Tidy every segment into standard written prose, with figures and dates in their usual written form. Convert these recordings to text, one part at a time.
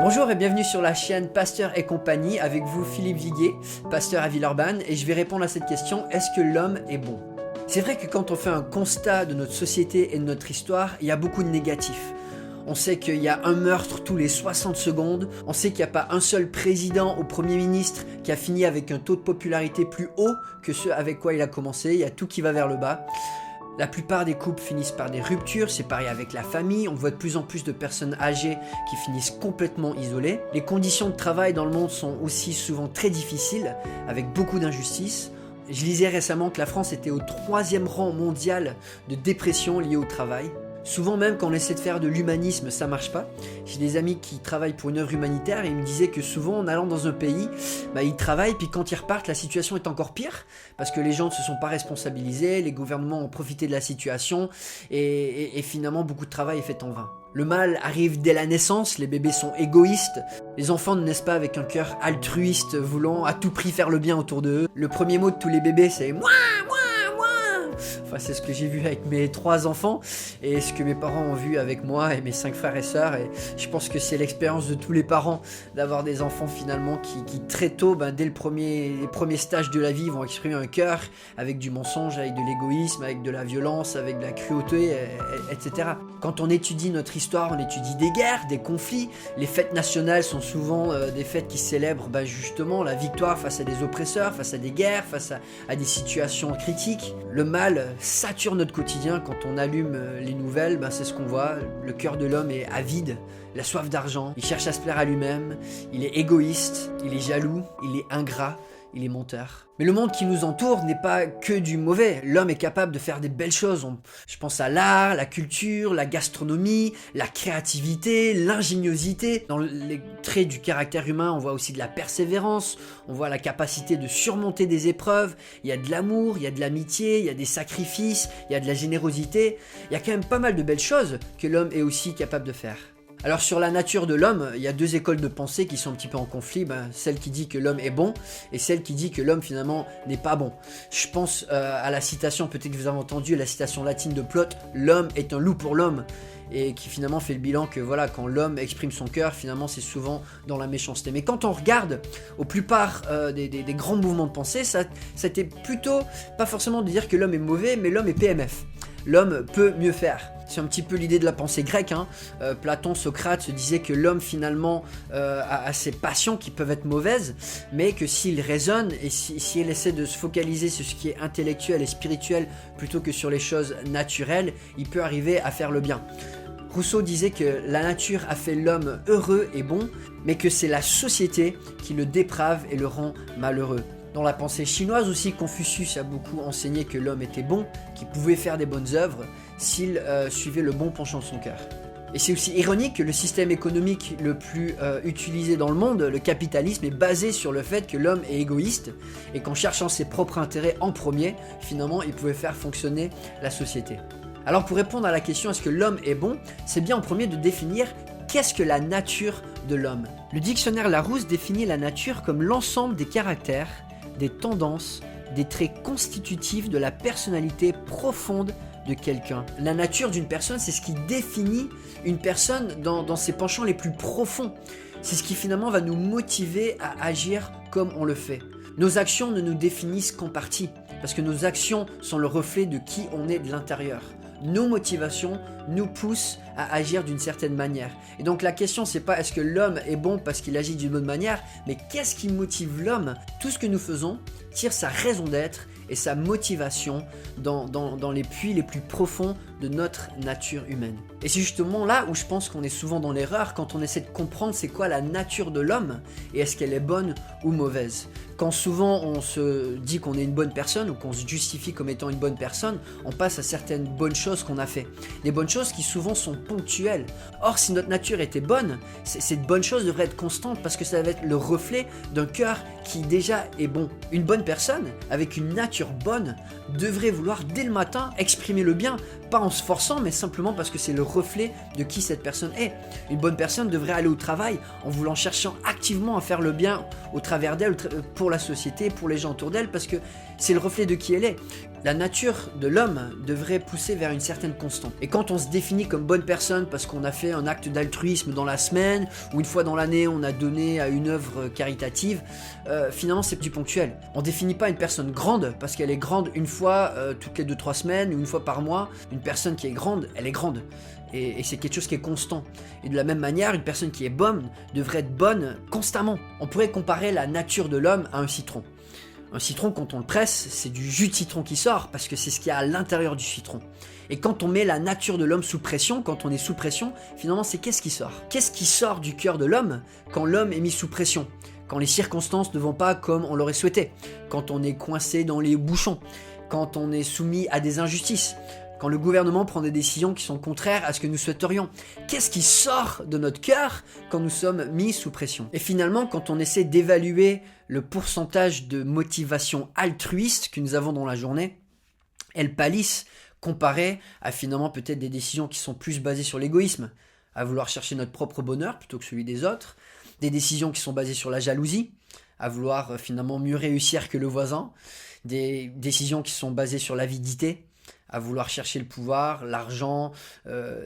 Bonjour et bienvenue sur la chaîne Pasteur et compagnie, avec vous Philippe Viguier, pasteur à Villeurbanne, et je vais répondre à cette question: est-ce que l'homme est bon? C'est vrai que quand on fait un constat de notre société et de notre histoire, il y a beaucoup de négatifs. On sait qu'il y a un meurtre tous les 60 secondes, on sait qu'il n'y a pas un seul président ou premier ministre qui a fini avec un taux de popularité plus haut que ce avec quoi il a commencé, il y a tout qui va vers le bas. La plupart des couples finissent par des ruptures, c'est pareil avec la famille, on voit de plus en plus de personnes âgées qui finissent complètement isolées. Les conditions de travail dans le monde sont aussi souvent très difficiles, avec beaucoup d'injustices. Je lisais récemment que la France était au 3e rang mondial de dépression liée au travail. Souvent même quand on essaie de faire de l'humanisme, ça marche pas. J'ai des amis qui travaillent pour une œuvre humanitaire et ils me disaient que souvent en allant dans un pays, ils travaillent, puis quand ils repartent, la situation est encore pire parce que les gens ne se sont pas responsabilisés, les gouvernements ont profité de la situation et finalement beaucoup de travail est fait en vain. Le mal arrive dès la naissance, les bébés sont égoïstes, les enfants ne naissent pas avec un cœur altruiste voulant à tout prix faire le bien autour d'eux. Le premier mot de tous les bébés c'est « moi ». Enfin, c'est ce que j'ai vu avec mes 3 enfants et ce que mes parents ont vu avec moi et mes 5 frères et sœurs, et je pense que c'est l'expérience de tous les parents d'avoir des enfants finalement qui très tôt, dès les premiers stages de la vie, vont exprimer un cœur avec du mensonge, avec de l'égoïsme, avec de la violence, avec de la cruauté, etc. Quand on étudie notre histoire, on étudie des guerres, des conflits. Les fêtes nationales sont souvent des fêtes qui célèbrent justement la victoire face à des oppresseurs, face à des guerres, face à des situations critiques. Le mal sature notre quotidien. Quand on allume les nouvelles, c'est ce qu'on voit. Le cœur de l'homme est avide, il a soif d'argent, il cherche à se plaire à lui-même, il est égoïste, il est jaloux, il est ingrat, il est menteur. Mais le monde qui nous entoure n'est pas que du mauvais. L'homme est capable de faire des belles choses. Je pense à l'art, la culture, la gastronomie, la créativité, l'ingéniosité. Dans les traits du caractère humain, on voit aussi de la persévérance, on voit la capacité de surmonter des épreuves. Il y a de l'amour, il y a de l'amitié, il y a des sacrifices, il y a de la générosité. Il y a quand même pas mal de belles choses que l'homme est aussi capable de faire. Alors sur la nature de l'homme, il y a 2 écoles de pensée qui sont un petit peu en conflit, celle qui dit que l'homme est bon et celle qui dit que l'homme finalement n'est pas bon. Je pense à la citation, peut-être que vous avez entendu, la citation latine de Plaute, l'homme est un loup pour l'homme, et qui finalement fait le bilan que voilà, quand l'homme exprime son cœur, finalement c'est souvent dans la méchanceté. Mais quand on regarde au plupart des grands mouvements de pensée, ça c'était plutôt pas forcément de dire que l'homme est mauvais, mais l'homme est PMF. L'homme peut mieux faire. C'est un petit peu l'idée de la pensée grecque. Platon, Socrate se disaient que l'homme finalement a ses passions qui peuvent être mauvaises, mais que s'il raisonne et si il essaie de se focaliser sur ce qui est intellectuel et spirituel plutôt que sur les choses naturelles, il peut arriver à faire le bien. Rousseau disait que la nature a fait l'homme heureux et bon, mais que c'est la société qui le déprave et le rend malheureux. Dans la pensée chinoise aussi, Confucius a beaucoup enseigné que l'homme était bon, qu'il pouvait faire des bonnes œuvres s'il suivait le bon penchant de son cœur. Et c'est aussi ironique que le système économique le plus utilisé dans le monde, le capitalisme, est basé sur le fait que l'homme est égoïste et qu'en cherchant ses propres intérêts en premier, finalement, il pouvait faire fonctionner la société. Alors pour répondre à la question est-ce que l'homme est bon, c'est bien en premier de définir qu'est-ce que la nature de l'homme. Le dictionnaire Larousse définit la nature comme l'ensemble des caractères, des tendances, des traits constitutifs de la personnalité profonde de quelqu'un. La nature d'une personne, c'est ce qui définit une personne dans ses penchants les plus profonds. C'est ce qui finalement va nous motiver à agir comme on le fait. Nos actions ne nous définissent qu'en partie, parce que nos actions sont le reflet de qui on est de l'intérieur. Nos motivations nous poussent à agir d'une certaine manière. Et donc la question c'est pas est-ce que l'homme est bon parce qu'il agit d'une bonne manière, mais qu'est-ce qui motive l'homme? Tout ce que nous faisons tire sa raison d'être et sa motivation dans les puits les plus profonds de notre nature humaine. Et c'est justement là où je pense qu'on est souvent dans l'erreur quand on essaie de comprendre c'est quoi la nature de l'homme et est-ce qu'elle est bonne ou mauvaise. Quand souvent on se dit qu'on est une bonne personne ou qu'on se justifie comme étant une bonne personne, on passe à certaines bonnes choses qu'on a fait. Des bonnes choses qui souvent sont ponctuelles. Or si notre nature était bonne, cette bonne chose devrait être constante parce que ça va être le reflet d'un cœur qui déjà est bon. Une bonne personne avec une nature bonne devrait vouloir dès le matin exprimer le bien, pas en se forçant mais simplement parce que c'est le reflet de qui cette personne est. Une bonne personne devrait aller au travail en voulant cherchant activement à faire le bien au travers d'elle, pour la société, pour les gens autour d'elle, parce que c'est le reflet de qui elle est. La nature de l'homme devrait pousser vers une certaine constante. Et quand on se définit comme bonne personne parce qu'on a fait un acte d'altruisme dans la semaine, ou une fois dans l'année on a donné à une œuvre caritative, finalement c'est du ponctuel. On définit pas une personne grande parce qu'elle est grande une fois toutes les 2-3 semaines ou une fois par mois. Une personne qui est grande, elle est grande. Et c'est quelque chose qui est constant. Et de la même manière, une personne qui est bonne devrait être bonne constamment. On pourrait comparer la nature de l'homme à un citron. Un citron, quand on le presse, c'est du jus de citron qui sort, parce que c'est ce qu'il y a à l'intérieur du citron. Et quand on met la nature de l'homme sous pression, quand on est sous pression, finalement c'est qu'est-ce qui sort? Qu'est-ce qui sort du cœur de l'homme quand l'homme est mis sous pression? Quand les circonstances ne vont pas comme on l'aurait souhaité? Quand on est coincé dans les bouchons? Quand on est soumis à des injustices? Quand le gouvernement prend des décisions qui sont contraires à ce que nous souhaiterions? Qu'est-ce qui sort de notre cœur quand nous sommes mis sous pression? Et finalement, quand on essaie d'évaluer le pourcentage de motivation altruiste que nous avons dans la journée, elles pâlissent comparé à finalement peut-être des décisions qui sont plus basées sur l'égoïsme, à vouloir chercher notre propre bonheur plutôt que celui des autres, des décisions qui sont basées sur la jalousie, à vouloir finalement mieux réussir que le voisin, des décisions qui sont basées sur l'avidité, à vouloir chercher le pouvoir, l'argent,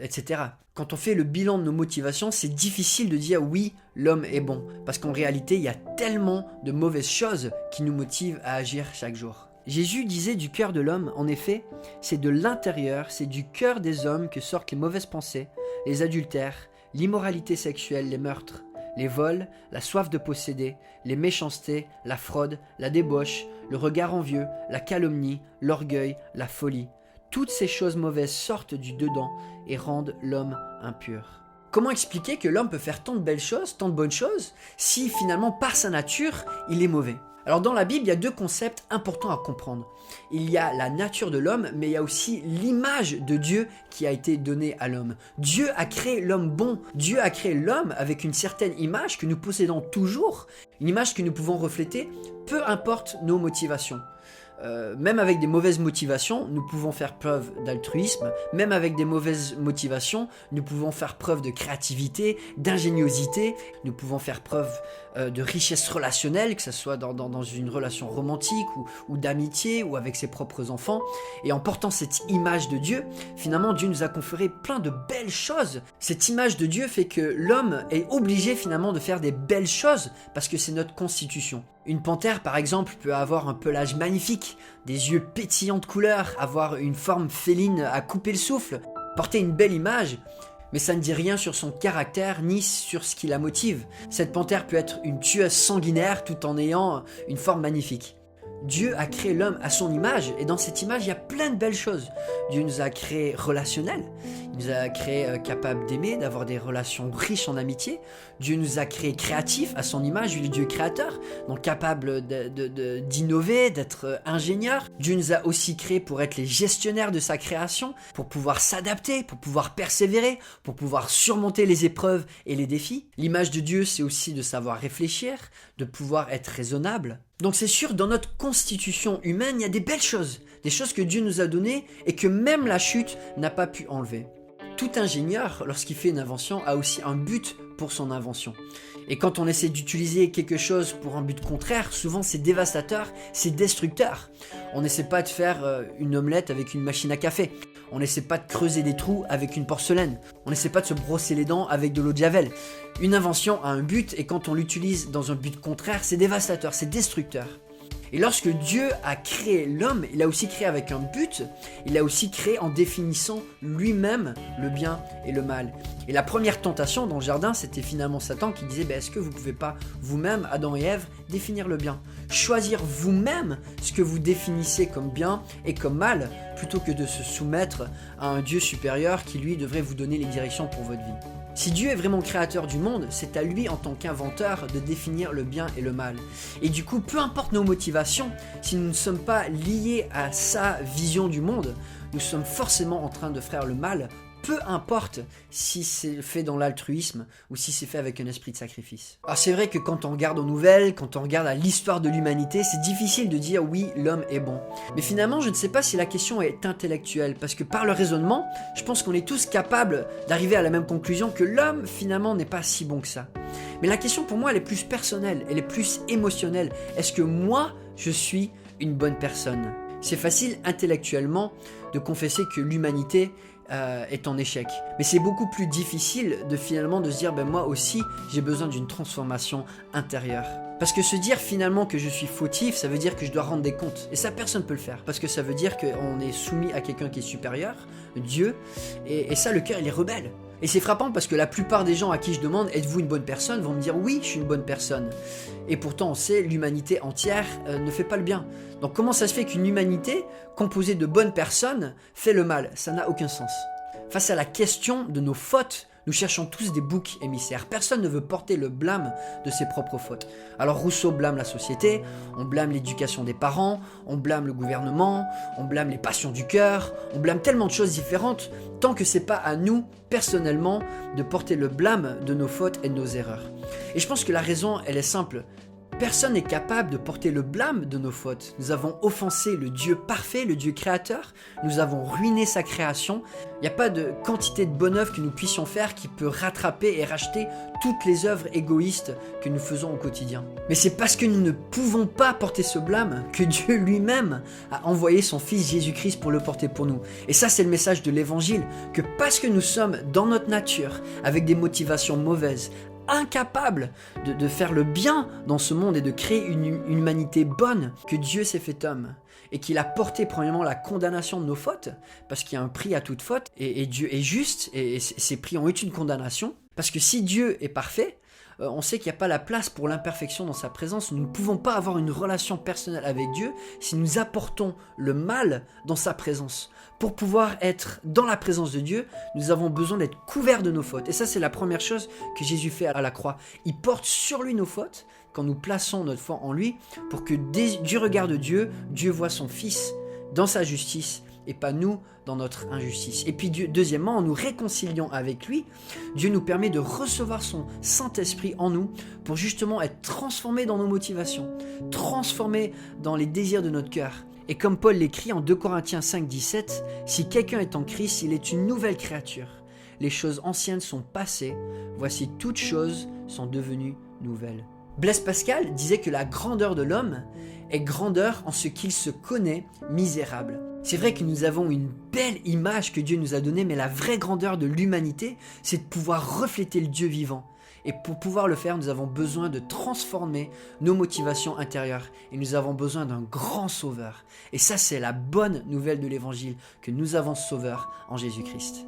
etc. Quand on fait le bilan de nos motivations, c'est difficile de dire oui, l'homme est bon, parce qu'en réalité, il y a tellement de mauvaises choses qui nous motivent à agir chaque jour. Jésus disait du cœur de l'homme, en effet, c'est de l'intérieur, c'est du cœur des hommes que sortent les mauvaises pensées, les adultères, l'immoralité sexuelle, les meurtres, les vols, la soif de posséder, les méchancetés, la fraude, la débauche, le regard envieux, la calomnie, l'orgueil, la folie. Toutes ces choses mauvaises sortent du dedans et rendent l'homme impur. Comment expliquer que l'homme peut faire tant de belles choses, tant de bonnes choses, si finalement par sa nature, il est mauvais? Alors dans la Bible, il y a deux concepts importants à comprendre. Il y a la nature de l'homme, mais il y a aussi l'image de Dieu qui a été donnée à l'homme. Dieu a créé l'homme bon. Dieu a créé l'homme avec une certaine image que nous possédons toujours, une image que nous pouvons refléter, peu importe nos motivations. Même avec des mauvaises motivations, nous pouvons faire preuve d'altruisme. Même avec des mauvaises motivations, nous pouvons faire preuve de créativité, d'ingéniosité. Nous pouvons faire preuve de richesse relationnelle, que ce soit dans une relation romantique ou d'amitié ou avec ses propres enfants. Et en portant cette image de Dieu, finalement, Dieu nous a conféré plein de belles choses. Cette image de Dieu fait que l'homme est obligé finalement de faire des belles choses parce que c'est notre constitution. Une panthère, par exemple, peut avoir un pelage magnifique, des yeux pétillants de couleurs, avoir une forme féline à couper le souffle, porter une belle image, mais ça ne dit rien sur son caractère ni sur ce qui la motive. Cette panthère peut être une tueuse sanguinaire tout en ayant une forme magnifique. Dieu a créé l'homme à son image, et dans cette image, il y a plein de belles choses. Dieu nous a créés relationnels, il nous a créés capables d'aimer, d'avoir des relations riches en amitié. Dieu nous a créés créatifs à son image, lui, le Dieu créateur, donc capables d'innover, d'être ingénieurs. Dieu nous a aussi créés pour être les gestionnaires de sa création, pour pouvoir s'adapter, pour pouvoir persévérer, pour pouvoir surmonter les épreuves et les défis. L'image de Dieu, c'est aussi de savoir réfléchir, de pouvoir être raisonnable. Donc c'est sûr, dans notre constitution humaine, il y a des belles choses, des choses que Dieu nous a données et que même la chute n'a pas pu enlever. Tout ingénieur, lorsqu'il fait une invention, a aussi un but pour son invention. Et quand on essaie d'utiliser quelque chose pour un but contraire, souvent c'est dévastateur, c'est destructeur. On n'essaie pas de faire une omelette avec une machine à café. On n'essaie pas de creuser des trous avec une porcelaine. On n'essaie pas de se brosser les dents avec de l'eau de javel. Une invention a un but et quand on l'utilise dans un but contraire, c'est dévastateur, c'est destructeur. Et lorsque Dieu a créé l'homme, il l'a aussi créé avec un but, il l'a aussi créé en définissant lui-même le bien et le mal. Et la première tentation dans le jardin, c'était finalement Satan qui disait est-ce que vous ne pouvez pas vous-même, Adam et Ève, définir le bien? Choisir vous-même ce que vous définissez comme bien et comme mal, plutôt que de se soumettre à un Dieu supérieur qui lui devrait vous donner les directions pour votre vie. Si Dieu est vraiment créateur du monde, c'est à lui en tant qu'inventeur de définir le bien et le mal. Et du coup, peu importe nos motivations, si nous ne sommes pas liés à sa vision du monde, nous sommes forcément en train de faire le mal, peu importe si c'est fait dans l'altruisme ou si c'est fait avec un esprit de sacrifice. Alors c'est vrai que quand on regarde aux nouvelles, quand on regarde à l'histoire de l'humanité, c'est difficile de dire oui, l'homme est bon. Mais finalement, je ne sais pas si la question est intellectuelle, parce que par le raisonnement, je pense qu'on est tous capables d'arriver à la même conclusion que l'homme finalement n'est pas si bon que ça. Mais la question pour moi, elle est plus personnelle, elle est plus émotionnelle. Est-ce que moi, je suis une bonne personne ? C'est facile intellectuellement de confesser que l'humanité est en échec. Mais c'est beaucoup plus difficile de finalement de se dire moi aussi j'ai besoin d'une transformation intérieure. Parce que se dire finalement que je suis fautif, ça veut dire que je dois rendre des comptes. Et ça, personne ne peut le faire. Parce que ça veut dire qu'on est soumis à quelqu'un qui est supérieur, Dieu. Et ça, le cœur, il est rebelle. Et c'est frappant parce que la plupart des gens à qui je demande « Êtes-vous une bonne personne ?» vont me dire « Oui, je suis une bonne personne. » Et pourtant, on sait, l'humanité entière ne fait pas le bien. Donc comment ça se fait qu'une humanité composée de bonnes personnes fait le mal? Ça n'a aucun sens. Face à la question de nos fautes, nous cherchons tous des boucs émissaires. Personne ne veut porter le blâme de ses propres fautes. Alors Rousseau blâme la société, on blâme l'éducation des parents, on blâme le gouvernement, on blâme les passions du cœur, on blâme tellement de choses différentes, tant que c'est pas à nous, personnellement, de porter le blâme de nos fautes et de nos erreurs. Et je pense que la raison, elle est simple. Personne n'est capable de porter le blâme de nos fautes. Nous avons offensé le Dieu parfait, le Dieu créateur. Nous avons ruiné sa création. Il n'y a pas de quantité de bonnes œuvres que nous puissions faire qui peut rattraper et racheter toutes les œuvres égoïstes que nous faisons au quotidien. Mais c'est parce que nous ne pouvons pas porter ce blâme que Dieu lui-même a envoyé son Fils Jésus-Christ pour le porter pour nous. Et ça, c'est le message de l'Évangile, que parce que nous sommes dans notre nature, avec des motivations mauvaises, incapable de faire le bien dans ce monde et de créer une humanité bonne, que Dieu s'est fait homme et qu'il a porté premièrement la condamnation de nos fautes, parce qu'il y a un prix à toute faute, et Dieu est juste, et ces prix ont eu une condamnation, parce que si Dieu est parfait, on sait qu'il n'y a pas la place pour l'imperfection dans sa présence. Nous ne pouvons pas avoir une relation personnelle avec Dieu si nous apportons le mal dans sa présence. Pour pouvoir être dans la présence de Dieu, nous avons besoin d'être couverts de nos fautes. Et ça, c'est la première chose que Jésus fait à la croix. Il porte sur lui nos fautes quand nous plaçons notre foi en lui, pour que du regard de Dieu, Dieu voit son Fils dans sa justice et pas nous dans notre injustice. Et puis deuxièmement, en nous réconciliant avec lui, Dieu nous permet de recevoir son Saint-Esprit en nous pour justement être transformés dans nos motivations, transformés dans les désirs de notre cœur. Et comme Paul l'écrit en 2 Corinthiens 5, 17, « Si quelqu'un est en Christ, il est une nouvelle créature. Les choses anciennes sont passées, voici toutes choses sont devenues nouvelles. » Blaise Pascal disait que la grandeur de l'homme est grandeur en ce qu'il se connaît misérable. C'est vrai que nous avons une belle image que Dieu nous a donnée, mais la vraie grandeur de l'humanité, c'est de pouvoir refléter le Dieu vivant. Et pour pouvoir le faire, nous avons besoin de transformer nos motivations intérieures. Et nous avons besoin d'un grand sauveur. Et ça, c'est la bonne nouvelle de l'Évangile, que nous avons ce sauveur en Jésus-Christ.